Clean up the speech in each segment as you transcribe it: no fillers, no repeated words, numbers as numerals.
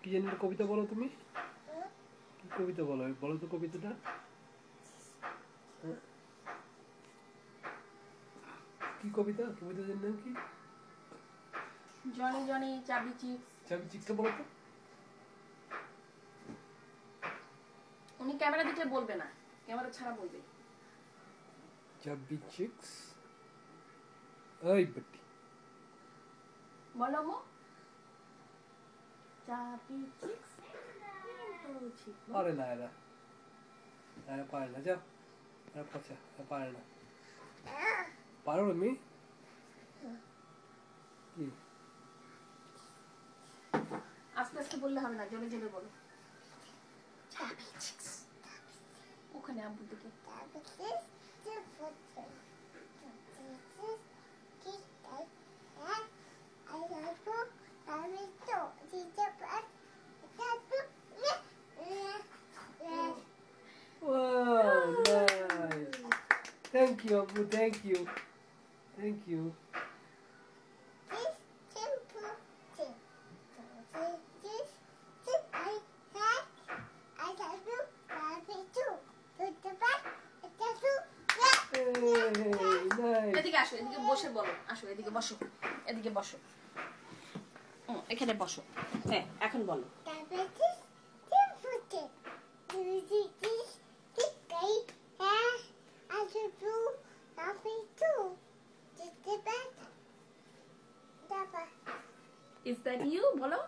কি জানি কবিতা বলো তুমি, কি কবিতা বলো, বলো তো কবিতাটা। কি কবিতা, কবিতার নাম কি? জনি জনি চাবি চিপস। চাবি চিপসটা বলো তো। উনি ক্যামেরা দিকে বলবে না, ক্যামেরা ছাড়া বলবে। চাবি চিপস, ওই বেটি বলো গো। চাবি চিপস। পারে না এরা, পারে না, যাও পচা, পারে না। পারো তুমি কি? আস্তে আস্তে বললে হবে না, জোরে জোরে বলো। ওখানে আব্বুর দিকে। Wow, nice. Thank you, Abu. Thank you. Thank you. এদিকে আসো, এদিকে বসে বলো। আসো এদিকে বসো, এদিকে বসো, এখানে বসো। হ্যাঁ এখন বলো। Is that you? বলো।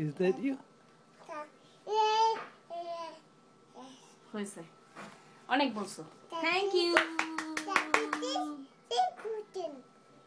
Is that you? হয়েছে, অনেক বলছো। Thank you.